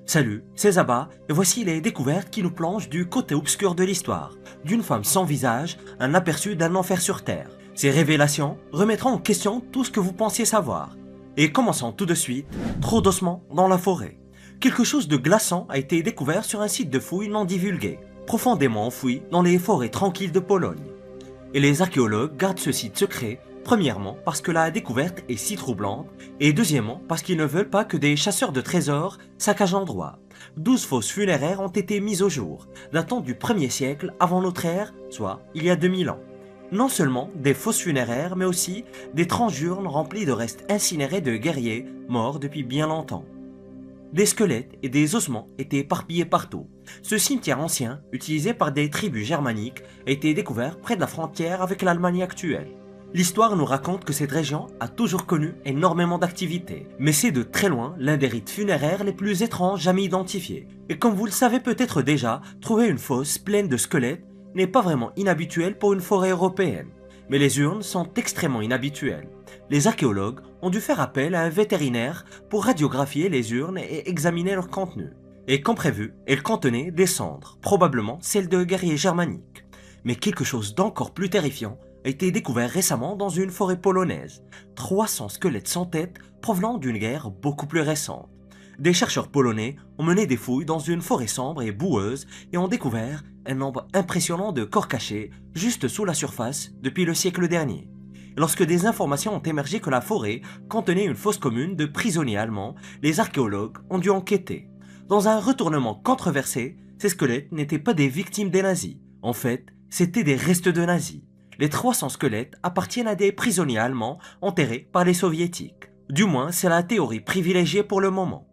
Salut, c'est Zaba, et voici les découvertes qui nous plongent du côté obscur de l'histoire. D'une femme sans visage, un aperçu d'un enfer sur Terre. Ces révélations remettront en question tout ce que vous pensiez savoir. Et commençons tout de suite, trop d'ossements dans la forêt. Quelque chose de glaçant a été découvert sur un site de fouilles non divulgué, profondément enfoui dans les forêts tranquilles de Pologne. Et les archéologues gardent ce site secret, premièrement parce que la découverte est si troublante, et deuxièmement parce qu'ils ne veulent pas que des chasseurs de trésors saccagent l'endroit. 12 fosses funéraires ont été mises au jour, datant du 1er siècle avant notre ère, soit il y a 2000 ans. Non seulement des fosses funéraires, mais aussi des transurnes remplies de restes incinérés de guerriers morts depuis bien longtemps. Des squelettes et des ossements étaient éparpillés partout. Ce cimetière ancien, utilisé par des tribus germaniques, a été découvert près de la frontière avec l'Allemagne actuelle. L'histoire nous raconte que cette région a toujours connu énormément d'activités, mais c'est de très loin l'un des rites funéraires les plus étranges jamais identifiés. Et comme vous le savez peut-être déjà, trouver une fosse pleine de squelettes n'est pas vraiment inhabituel pour une forêt européenne. Mais les urnes sont extrêmement inhabituelles. Les archéologues ont dû faire appel à un vétérinaire pour radiographier les urnes et examiner leur contenu. Et comme prévu, elles contenaient des cendres, probablement celles de guerriers germaniques. Mais quelque chose d'encore plus terrifiant a été découvert récemment dans une forêt polonaise. 300 squelettes sans tête provenant d'une guerre beaucoup plus récente. Des chercheurs polonais ont mené des fouilles dans une forêt sombre et boueuse et ont découvert un nombre impressionnant de corps cachés juste sous la surface depuis le siècle dernier. Lorsque des informations ont émergé que la forêt contenait une fosse commune de prisonniers allemands, les archéologues ont dû enquêter. Dans un retournement controversé, ces squelettes n'étaient pas des victimes des nazis. En fait, c'étaient des restes de nazis. Les 300 squelettes appartiennent à des prisonniers allemands enterrés par les soviétiques. Du moins, c'est la théorie privilégiée pour le moment.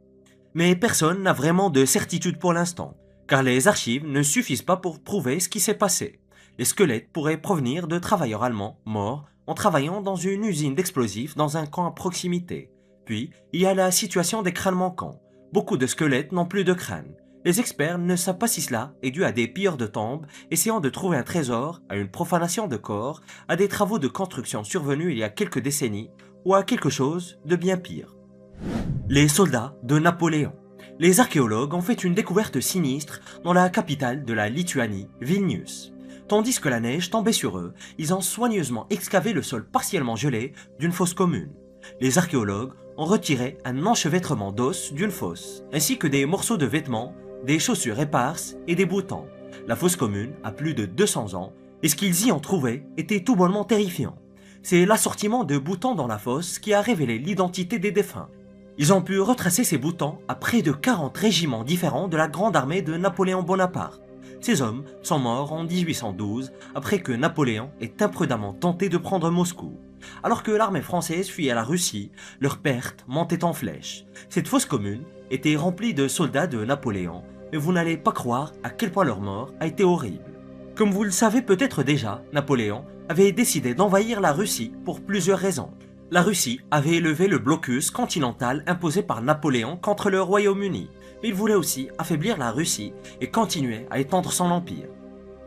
Mais personne n'a vraiment de certitude pour l'instant, car les archives ne suffisent pas pour prouver ce qui s'est passé. Les squelettes pourraient provenir de travailleurs allemands morts en travaillant dans une usine d'explosifs dans un camp à proximité. Puis, il y a la situation des crânes manquants. Beaucoup de squelettes n'ont plus de crâne. Les experts ne savent pas si cela est dû à des pilleurs de tombes essayant de trouver un trésor, à une profanation de corps, à des travaux de construction survenus il y a quelques décennies, ou à quelque chose de bien pire. Les soldats de Napoléon. Les archéologues ont fait une découverte sinistre dans la capitale de la Lituanie, Vilnius. Tandis que la neige tombait sur eux, ils ont soigneusement excavé le sol partiellement gelé d'une fosse commune. Les archéologues ont retiré un enchevêtrement d'os d'une fosse, ainsi que des morceaux de vêtements, des chaussures éparses et des boutons. La fosse commune a plus de 200 ans, et ce qu'ils y ont trouvé était tout bonnement terrifiant. C'est l'assortiment de boutons dans la fosse qui a révélé l'identité des défunts. Ils ont pu retracer ces boutons à près de 40 régiments différents de la grande armée de Napoléon Bonaparte. Ces hommes sont morts en 1812 après que Napoléon ait imprudemment tenté de prendre Moscou. Alors que l'armée française fuyait la Russie, leurs pertes montaient en flèche. Cette fosse commune était remplie de soldats de Napoléon, mais vous n'allez pas croire à quel point leur mort a été horrible. Comme vous le savez peut-être déjà, Napoléon avait décidé d'envahir la Russie pour plusieurs raisons. La Russie avait élevé le blocus continental imposé par Napoléon contre le Royaume-Uni, mais il voulait aussi affaiblir la Russie et continuer à étendre son empire.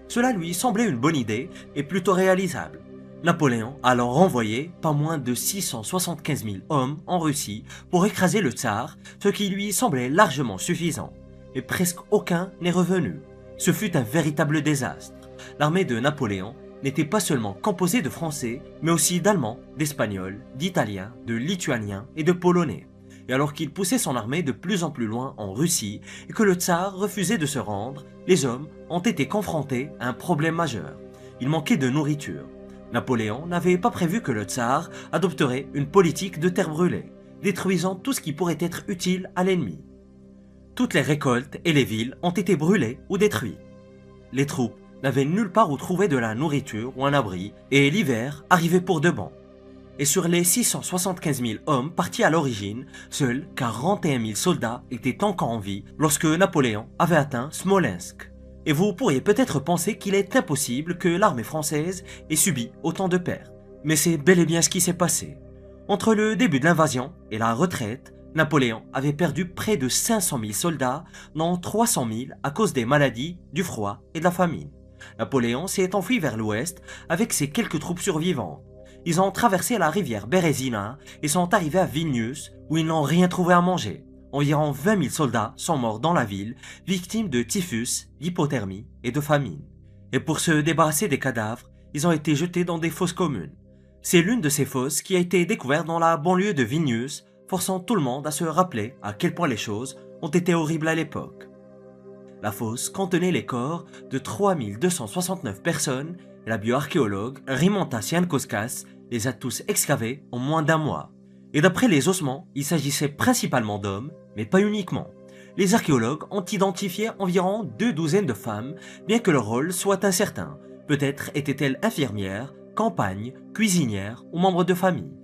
Cela lui semblait une bonne idée et plutôt réalisable. Napoléon a alors renvoyé pas moins de 675 000 hommes en Russie pour écraser le tsar, ce qui lui semblait largement suffisant. Et presque aucun n'est revenu. Ce fut un véritable désastre. L'armée de Napoléon n'était pas seulement composée de Français, mais aussi d'Allemands, d'Espagnols, d'Italiens, de Lituaniens et de Polonais. Et alors qu'il poussait son armée de plus en plus loin en Russie et que le tsar refusait de se rendre, les hommes ont été confrontés à un problème majeur. Il manquait de nourriture. Napoléon n'avait pas prévu que le tsar adopterait une politique de terre brûlée, détruisant tout ce qui pourrait être utile à l'ennemi. Toutes les récoltes et les villes ont été brûlées ou détruites. Les troupes n'avaient nulle part où trouver de la nourriture ou un abri, et l'hiver arrivait pour de bon. Et sur les 675 000 hommes partis à l'origine, seuls 41 000 soldats étaient encore en vie lorsque Napoléon avait atteint Smolensk. Et vous pourriez peut-être penser qu'il est impossible que l'armée française ait subi autant de pertes. Mais c'est bel et bien ce qui s'est passé. Entre le début de l'invasion et la retraite, Napoléon avait perdu près de 500 000 soldats, dont 300 000 à cause des maladies, du froid et de la famine. Napoléon s'est enfui vers l'ouest avec ses quelques troupes survivantes. Ils ont traversé la rivière Bérésina et sont arrivés à Vilnius où ils n'ont rien trouvé à manger. environ 20 000 soldats sont morts dans la ville, victimes de typhus, d'hypothermie et de famine. Et pour se débarrasser des cadavres, ils ont été jetés dans des fosses communes. C'est l'une de ces fosses qui a été découverte dans la banlieue de Vilnius, forçant tout le monde à se rappeler à quel point les choses ont été horribles à l'époque. La fosse contenait les corps de 3269 personnes et la bioarchéologue Rimonta Sienkauskas les a tous excavés en moins d'un mois. Et d'après les ossements, il s'agissait principalement d'hommes, mais pas uniquement. Les archéologues ont identifié environ 2 douzaines de femmes, bien que leur rôle soit incertain. Peut-être étaient-elles infirmières, compagnes, cuisinières ou membres de famille.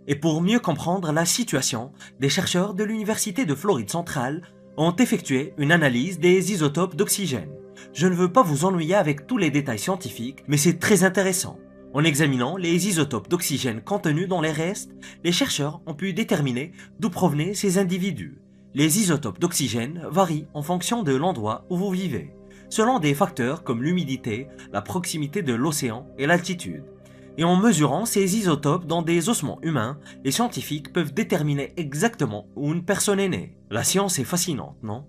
Et pour mieux comprendre la situation, des chercheurs de l'Université de Floride centrale ont effectué une analyse des isotopes d'oxygène. Je ne veux pas vous ennuyer avec tous les détails scientifiques, mais c'est très intéressant. En examinant les isotopes d'oxygène contenus dans les restes, les chercheurs ont pu déterminer d'où provenaient ces individus. Les isotopes d'oxygène varient en fonction de l'endroit où vous vivez, selon des facteurs comme l'humidité, la proximité de l'océan et l'altitude. Et en mesurant ces isotopes dans des ossements humains, les scientifiques peuvent déterminer exactement où une personne est née. La science est fascinante, non?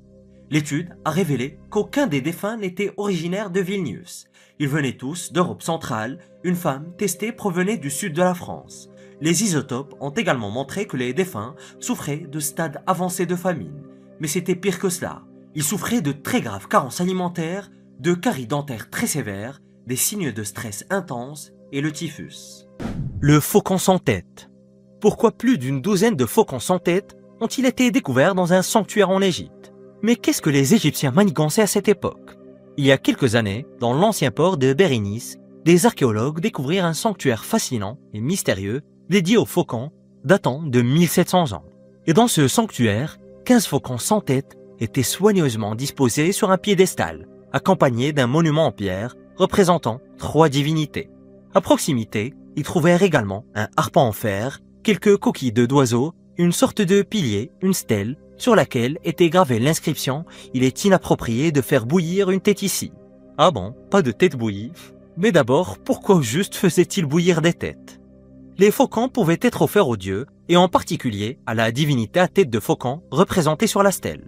L'étude a révélé qu'aucun des défunts n'était originaire de Vilnius. Ils venaient tous d'Europe centrale, une femme testée provenait du sud de la France. Les isotopes ont également montré que les défunts souffraient de stades avancés de famine. Mais c'était pire que cela. Ils souffraient de très graves carences alimentaires, de caries dentaires très sévères, des signes de stress intense et le typhus. Le faucon sans tête. Pourquoi plus d'une douzaine de faucons sans tête ont-ils été découverts dans un sanctuaire en Égypte? Mais qu'est-ce que les Égyptiens manigançaient à cette époque? Il y a quelques années, dans l'ancien port de Bérénice, des archéologues découvrirent un sanctuaire fascinant et mystérieux dédié aux faucons datant de 1700 ans. Et dans ce sanctuaire, 15 faucons sans tête étaient soigneusement disposés sur un piédestal, accompagnés d'un monument en pierre représentant 3 divinités. À proximité, ils trouvèrent également un harpon en fer, quelques coquilles d'oiseaux, une sorte de pilier, une stèle, sur laquelle était gravée l'inscription « Il est inapproprié de faire bouillir une tête ici ». Ah bon, pas de tête bouillie? Mais d'abord, pourquoi juste faisait-il bouillir des têtes? Les faucons pouvaient être offerts aux dieux, et en particulier à la divinité à tête de faucon représentée sur la stèle.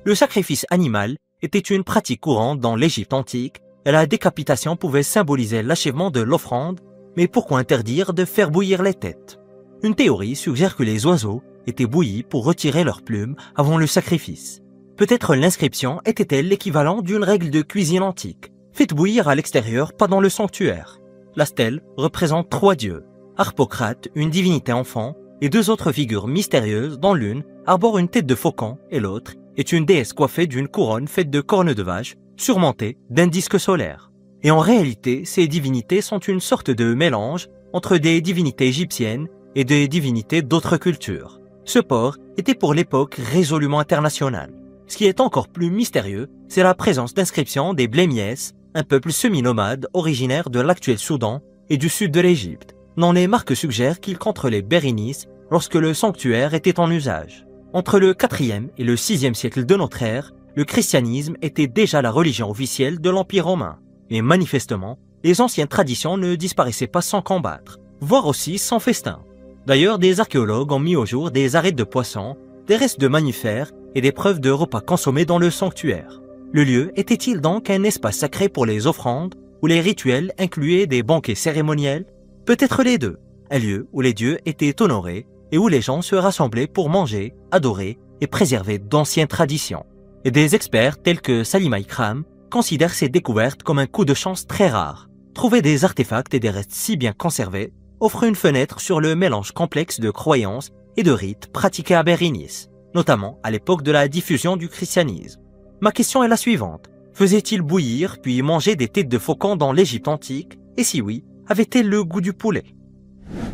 Le sacrifice animal était une pratique courante dans l'Égypte antique, et la décapitation pouvait symboliser l'achèvement de l'offrande, mais pourquoi interdire de faire bouillir les têtes? Une théorie suggère que les oiseaux étaient bouillis pour retirer leurs plumes avant le sacrifice. Peut-être l'inscription était-elle l'équivalent d'une règle de cuisine antique. Faites bouillir à l'extérieur, pas dans le sanctuaire. La stèle représente 3 dieux. Harpocrate, une divinité enfant, et 2 autres figures mystérieuses dont l'une arbore une tête de faucon et l'autre est une déesse coiffée d'une couronne faite de cornes de vache surmontée d'un disque solaire. Et en réalité, ces divinités sont une sorte de mélange entre des divinités égyptiennes et des divinités d'autres cultures. Ce port était pour l'époque résolument international. Ce qui est encore plus mystérieux, c'est la présence d'inscriptions des Blémies, un peuple semi-nomade originaire de l'actuel Soudan et du sud de l'Égypte, dont les marques suggèrent qu'ils contrôlaient Bérénice lorsque le sanctuaire était en usage. Entre le 4e et le 6e siècle de notre ère, le christianisme était déjà la religion officielle de l'Empire romain. Et manifestement, les anciennes traditions ne disparaissaient pas sans combattre, voire aussi sans festin. D'ailleurs, des archéologues ont mis au jour des arêtes de poissons, des restes de mammifères et des preuves de repas consommés dans le sanctuaire. Le lieu était-il donc un espace sacré pour les offrandes, où les rituels incluaient des banquets cérémoniels? Peut-être les deux, un lieu où les dieux étaient honorés et où les gens se rassemblaient pour manger, adorer et préserver d'anciennes traditions. Et des experts tels que Salima Ikram considèrent ces découvertes comme un coup de chance très rare. Trouver des artefacts et des restes si bien conservés offre une fenêtre sur le mélange complexe de croyances et de rites pratiqués à Bérénice, notamment à l'époque de la diffusion du christianisme. Ma question est la suivante. Faisait-il bouillir puis manger des têtes de faucon dans l'Égypte antique? Et si oui, avait-elle le goût du poulet?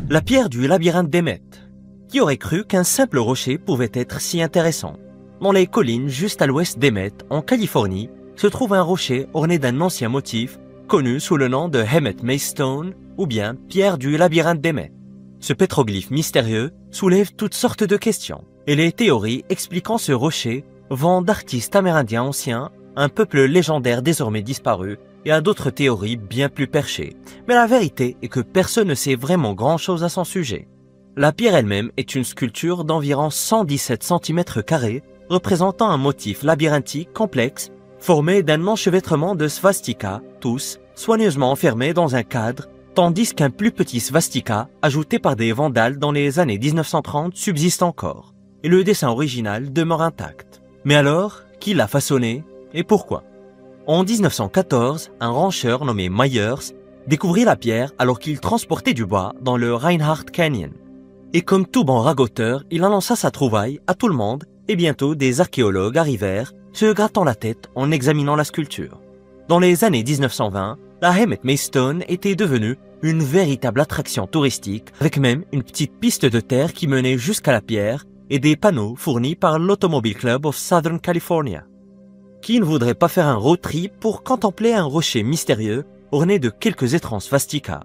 La pierre du labyrinthe d'Hémet. Qui aurait cru qu'un simple rocher pouvait être si intéressant? Dans les collines juste à l'ouest d'Hémet, en Californie, se trouve un rocher orné d'un ancien motif connu sous le nom de Hemet Maidstone ou bien pierre du labyrinthe d'Hémet. Ce pétroglyphe mystérieux soulève toutes sortes de questions et les théories expliquant ce rocher vont d'artistes amérindiens anciens, un peuple légendaire désormais disparu et à d'autres théories bien plus perchées. Mais la vérité est que personne ne sait vraiment grand-chose à son sujet. La pierre elle-même est une sculpture d'environ 117 cm² représentant un motif labyrinthique complexe formé d'un enchevêtrement de svastikas, tous soigneusement enfermés dans un cadre, tandis qu'un plus petit svastika, ajouté par des vandales dans les années 1930, subsiste encore, et le dessin original demeure intact. Mais alors, qui l'a façonné et pourquoi? En 1914, un rancheur nommé Myers découvrit la pierre alors qu'il transportait du bois dans le Reinhardt Canyon. Et comme tout bon ragoteur, il annonça sa trouvaille à tout le monde et bientôt des archéologues arrivèrent, se grattant la tête en examinant la sculpture. Dans les années 1920, la Hemet Maystone était devenue une véritable attraction touristique avec même une petite piste de terre qui menait jusqu'à la pierre et des panneaux fournis par l'Automobile Club of Southern California. Qui ne voudrait pas faire un road trip pour contempler un rocher mystérieux orné de quelques étranges svastikas?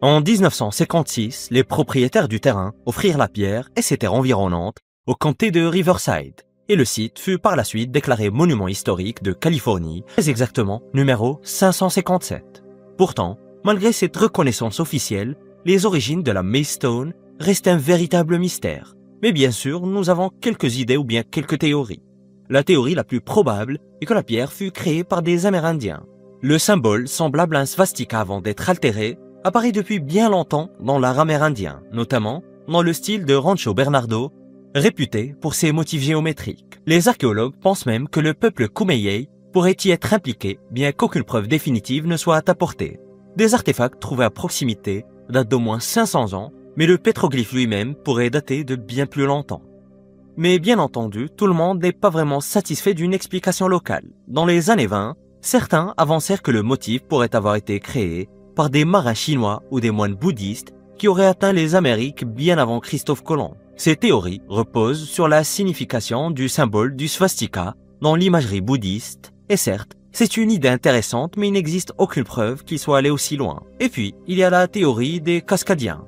En 1956, les propriétaires du terrain offrirent la pierre et ses terres environnantes au comté de Riverside, et le site fut par la suite déclaré monument historique de Californie, très exactement numéro 557. Pourtant, malgré cette reconnaissance officielle, les origines de la Maystone restent un véritable mystère. Mais bien sûr, nous avons quelques idées ou bien quelques théories. La théorie la plus probable est que la pierre fut créée par des Amérindiens. Le symbole, semblable à un svastika avant d'être altéré, apparaît depuis bien longtemps dans l'art amérindien, notamment dans le style de Rancho Bernardo, réputé pour ses motifs géométriques. Les archéologues pensent même que le peuple Kumeyaay pourrait y être impliqué, bien qu'aucune preuve définitive ne soit apportée. Des artefacts trouvés à proximité datent d'au moins 500 ans, mais le pétroglyphe lui-même pourrait dater de bien plus longtemps. Mais bien entendu, tout le monde n'est pas vraiment satisfait d'une explication locale. Dans les années 20, certains avancèrent que le motif pourrait avoir été créé par des marins chinois ou des moines bouddhistes qui auraient atteint les Amériques bien avant Christophe Colomb. Ces théories reposent sur la signification du symbole du svastika dans l'imagerie bouddhiste, et certes, c'est une idée intéressante mais il n'existe aucune preuve qu'il soit allé aussi loin. Et puis, il y a la théorie des Cascadiens.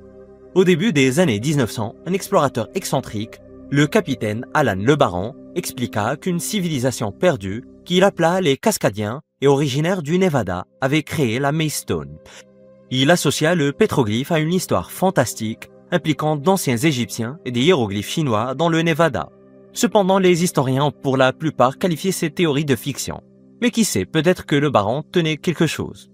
Au début des années 1900, un explorateur excentrique, le capitaine Alan Le Baron, expliqua qu'une civilisation perdue, qu'il appela les Cascadiens et originaire du Nevada, avait créé la Maystone. Il associa le pétroglyphe à une histoire fantastique impliquant d'anciens Égyptiens et des hiéroglyphes chinois dans le Nevada. Cependant, les historiens ont pour la plupart qualifié ces théories de fiction. Mais qui sait, peut-être que Le Baron tenait quelque chose.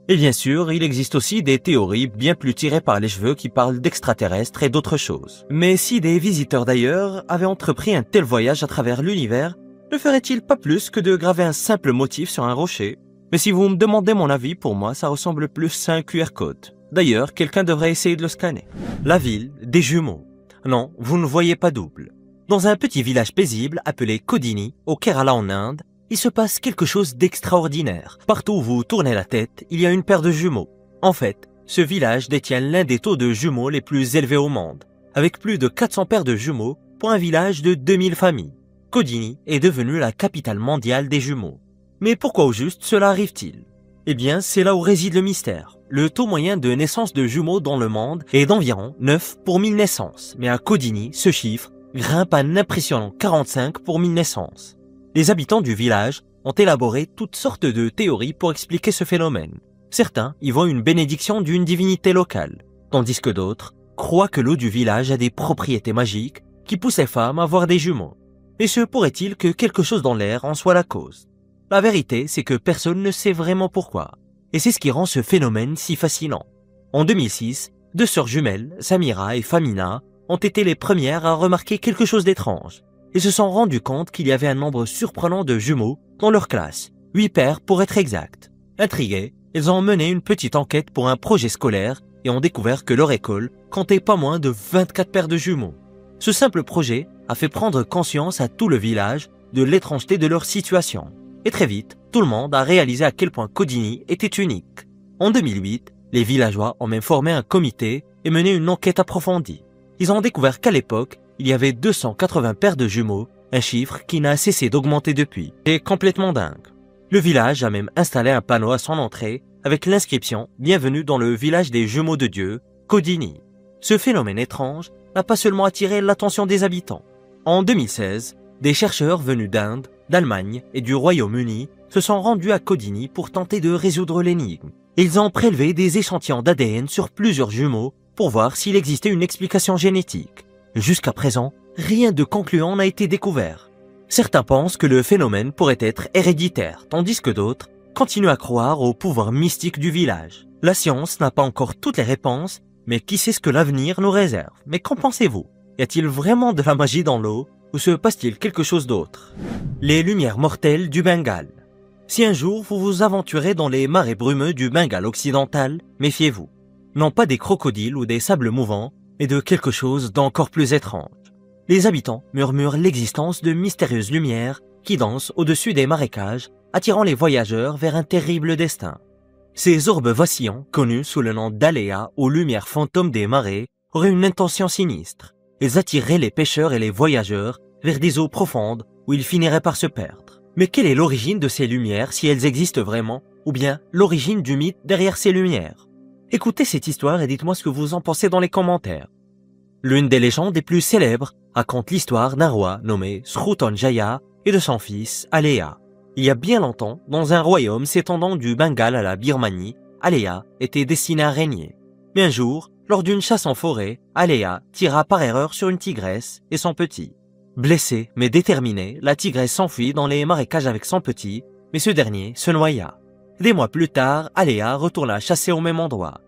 Et bien sûr, il existe aussi des théories bien plus tirées par les cheveux qui parlent d'extraterrestres et d'autres choses. Mais si des visiteurs d'ailleurs avaient entrepris un tel voyage à travers l'univers, ne ferait-il pas plus que de graver un simple motif sur un rocher? Mais si vous me demandez mon avis, pour moi, ça ressemble plus à un QR code. D'ailleurs, quelqu'un devrait essayer de le scanner. La ville des jumeaux. Non, vous ne voyez pas double. Dans un petit village paisible appelé Kodini, au Kerala en Inde, il se passe quelque chose d'extraordinaire. Partout où vous tournez la tête, il y a une paire de jumeaux. En fait, ce village détient l'un des taux de jumeaux les plus élevés au monde, avec plus de 400 paires de jumeaux pour un village de 2000 familles. Kodini est devenue la capitale mondiale des jumeaux. Mais pourquoi au juste cela arrive-t-il? Eh bien, c'est là où réside le mystère. Le taux moyen de naissance de jumeaux dans le monde est d'environ 9 pour 1000 naissances, mais à Kodini, ce chiffre grimpe à un impressionnant 45 pour 1000 naissances. Les habitants du village ont élaboré toutes sortes de théories pour expliquer ce phénomène. Certains y voient une bénédiction d'une divinité locale, tandis que d'autres croient que l'eau du village a des propriétés magiques qui poussent les femmes à avoir des jumeaux. Et se pourrait-il que quelque chose dans l'air en soit la cause? La vérité, c'est que personne ne sait vraiment pourquoi. Et c'est ce qui rend ce phénomène si fascinant. En 2006, deux sœurs jumelles, Samira et Famina, ont été les premières à remarquer quelque chose d'étrange et se sont rendues compte qu'il y avait un nombre surprenant de jumeaux dans leur classe, 8 paires pour être exact. Intriguées, elles ont mené une petite enquête pour un projet scolaire et ont découvert que leur école comptait pas moins de 24 paires de jumeaux. Ce simple projet a fait prendre conscience à tout le village de l'étrangeté de leur situation. Et très vite, tout le monde a réalisé à quel point Kodini était unique. En 2008, les villageois ont même formé un comité et mené une enquête approfondie. Ils ont découvert qu'à l'époque, il y avait 280 paires de jumeaux, un chiffre qui n'a cessé d'augmenter depuis. C'est complètement dingue. Le village a même installé un panneau à son entrée avec l'inscription « Bienvenue dans le village des jumeaux de Dieu, Kodini ». Ce phénomène étrange n'a pas seulement attiré l'attention des habitants. En 2016, des chercheurs venus d'Inde, d'Allemagne et du Royaume-Uni se sont rendus à Kodini pour tenter de résoudre l'énigme. Ils ont prélevé des échantillons d'ADN sur plusieurs jumeaux pour voir s'il existait une explication génétique. Jusqu'à présent, rien de concluant n'a été découvert. Certains pensent que le phénomène pourrait être héréditaire, tandis que d'autres continuent à croire au pouvoir mystique du village. La science n'a pas encore toutes les réponses, mais qui sait ce que l'avenir nous réserve? Mais qu'en pensez-vous? Y a-t-il vraiment de la magie dans l'eau, ou se passe-t-il quelque chose d'autre? Les lumières mortelles du Bengale. Si un jour vous vous aventurez dans les marais brumeux du Bengale occidental, méfiez-vous. Non pas des crocodiles ou des sables mouvants, mais de quelque chose d'encore plus étrange. Les habitants murmurent l'existence de mystérieuses lumières qui dansent au-dessus des marécages, attirant les voyageurs vers un terrible destin. Ces orbes vacillants, connus sous le nom d'aléas ou lumières fantômes des marais, auraient une intention sinistre. Ils attireraient les pêcheurs et les voyageurs vers des eaux profondes où ils finiraient par se perdre. Mais quelle est l'origine de ces lumières, si elles existent vraiment, ou bien l'origine du mythe derrière ces lumières? Écoutez cette histoire et dites-moi ce que vous en pensez dans les commentaires. L'une des légendes les plus célèbres raconte l'histoire d'un roi nommé Srutonjaya et de son fils Aléa. Il y a bien longtemps, dans un royaume s'étendant du Bengale à la Birmanie, Aléa était destiné à régner. Mais un jour, lors d'une chasse en forêt, Aléa tira par erreur sur une tigresse et son petit. Blessée mais déterminée, la tigresse s'enfuit dans les marécages avec son petit, mais ce dernier se noya. Des mois plus tard, Aléa retourna chasser au même endroit.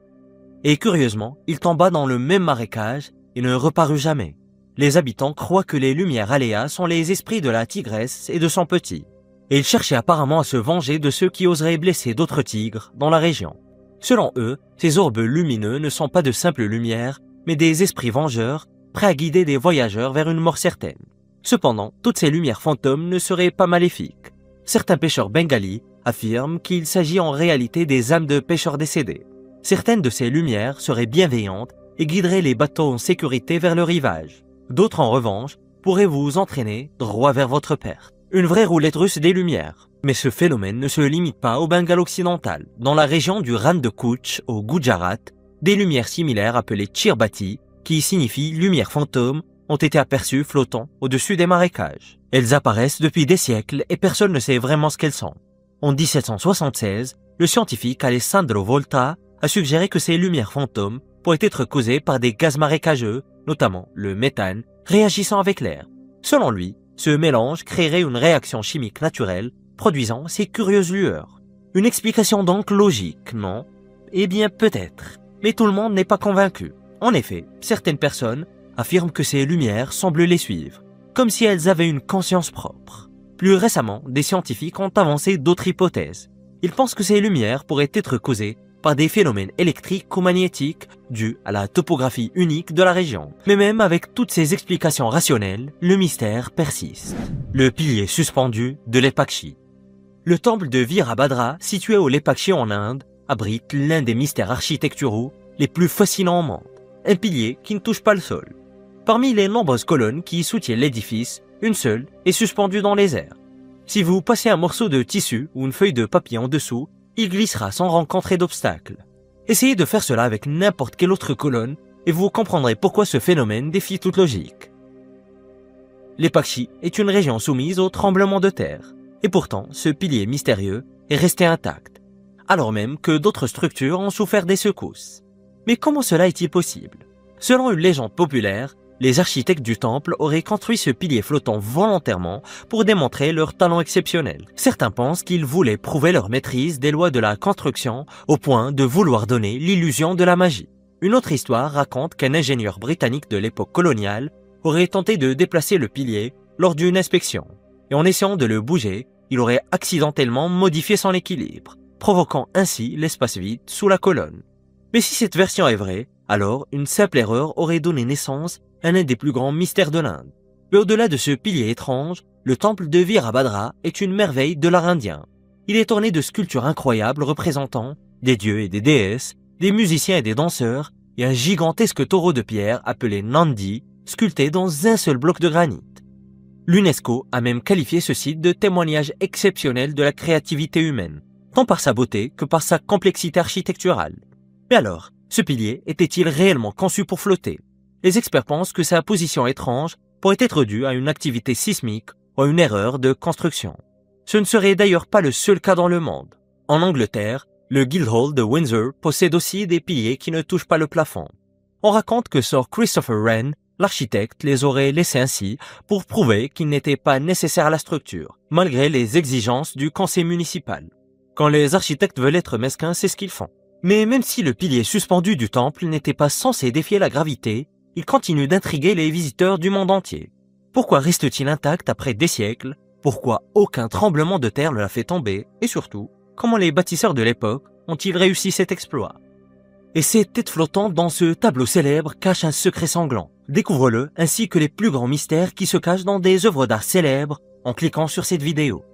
Et curieusement, il tomba dans le même marécage et ne reparut jamais. Les habitants croient que les lumières Aléa sont les esprits de la tigresse et de son petit. Et ils cherchaient apparemment à se venger de ceux qui oseraient blesser d'autres tigres dans la région. Selon eux, ces orbes lumineux ne sont pas de simples lumières, mais des esprits vengeurs, prêts à guider des voyageurs vers une mort certaine. Cependant, toutes ces lumières fantômes ne seraient pas maléfiques. Certains pêcheurs bengalis affirment qu'il s'agit en réalité des âmes de pêcheurs décédés. Certaines de ces lumières seraient bienveillantes et guideraient les bateaux en sécurité vers le rivage. D'autres, en revanche, pourraient vous entraîner droit vers votre perte. Une vraie roulette russe des lumières. Mais ce phénomène ne se limite pas au Bengale occidental. Dans la région du Rann de Kutch, au Gujarat, des lumières similaires appelées Chirbati, qui signifient lumière fantôme, ont été aperçues flottant au-dessus des marécages. Elles apparaissent depuis des siècles et personne ne sait vraiment ce qu'elles sont. En 1776, le scientifique Alessandro Volta a suggéré que ces lumières fantômes pourraient être causées par des gaz marécageux, notamment le méthane, réagissant avec l'air. Selon lui, ce mélange créerait une réaction chimique naturelle, produisant ces curieuses lueurs. Une explication donc logique, non? Eh bien peut-être. Mais tout le monde n'est pas convaincu. En effet, certaines personnes affirment que ces lumières semblent les suivre, comme si elles avaient une conscience propre. Plus récemment, des scientifiques ont avancé d'autres hypothèses. Ils pensent que ces lumières pourraient être causées par des phénomènes électriques ou magnétiques dus à la topographie unique de la région. Mais même avec toutes ces explications rationnelles, le mystère persiste. Le pilier suspendu de Lepakshi. Le temple de Virabhadra, situé au Lepakshi en Inde, abrite l'un des mystères architecturaux les plus fascinants au monde. Un pilier qui ne touche pas le sol. Parmi les nombreuses colonnes qui soutiennent l'édifice, une seule est suspendue dans les airs. Si vous passez un morceau de tissu ou une feuille de papier en dessous, il glissera sans rencontrer d'obstacles. Essayez de faire cela avec n'importe quelle autre colonne et vous comprendrez pourquoi ce phénomène défie toute logique. Lepakshi est une région soumise au tremblement de terre, et pourtant ce pilier mystérieux est resté intact, alors même que d'autres structures ont souffert des secousses. Mais comment cela est-il possible? Selon une légende populaire, les architectes du temple auraient construit ce pilier flottant volontairement pour démontrer leur talent exceptionnel. Certains pensent qu'ils voulaient prouver leur maîtrise des lois de la construction au point de vouloir donner l'illusion de la magie. Une autre histoire raconte qu'un ingénieur britannique de l'époque coloniale aurait tenté de déplacer le pilier lors d'une inspection. Et en essayant de le bouger, il aurait accidentellement modifié son équilibre, provoquant ainsi l'espace vide sous la colonne. Mais si cette version est vraie, alors une simple erreur aurait donné naissance à l'un des plus grands mystères de l'Inde. Mais au-delà de ce pilier étrange, le temple de Virabhadra est une merveille de l'art indien. Il est orné de sculptures incroyables représentant des dieux et des déesses, des musiciens et des danseurs, et un gigantesque taureau de pierre appelé Nandi, sculpté dans un seul bloc de granit. L'UNESCO a même qualifié ce site de témoignage exceptionnel de la créativité humaine, tant par sa beauté que par sa complexité architecturale. Mais alors, ce pilier était-il réellement conçu pour flotter? Les experts pensent que sa position étrange pourrait être due à une activité sismique ou à une erreur de construction. Ce ne serait d'ailleurs pas le seul cas dans le monde. En Angleterre, le Guildhall de Windsor possède aussi des piliers qui ne touchent pas le plafond. On raconte que Sir Christopher Wren L'architecte les aurait laissés ainsi pour prouver qu'il n'était pas nécessaire à la structure, malgré les exigences du conseil municipal. Quand les architectes veulent être mesquins, c'est ce qu'ils font. Mais même si le pilier suspendu du temple n'était pas censé défier la gravité, il continue d'intriguer les visiteurs du monde entier. Pourquoi reste-t-il intact après des siècles? Pourquoi aucun tremblement de terre ne l'a fait tomber? Et surtout, comment les bâtisseurs de l'époque ont-ils réussi cet exploit? Et ces têtes flottantes dans ce tableau célèbre cachent un secret sanglant. Découvre-le ainsi que les plus grands mystères qui se cachent dans des œuvres d'art célèbres en cliquant sur cette vidéo.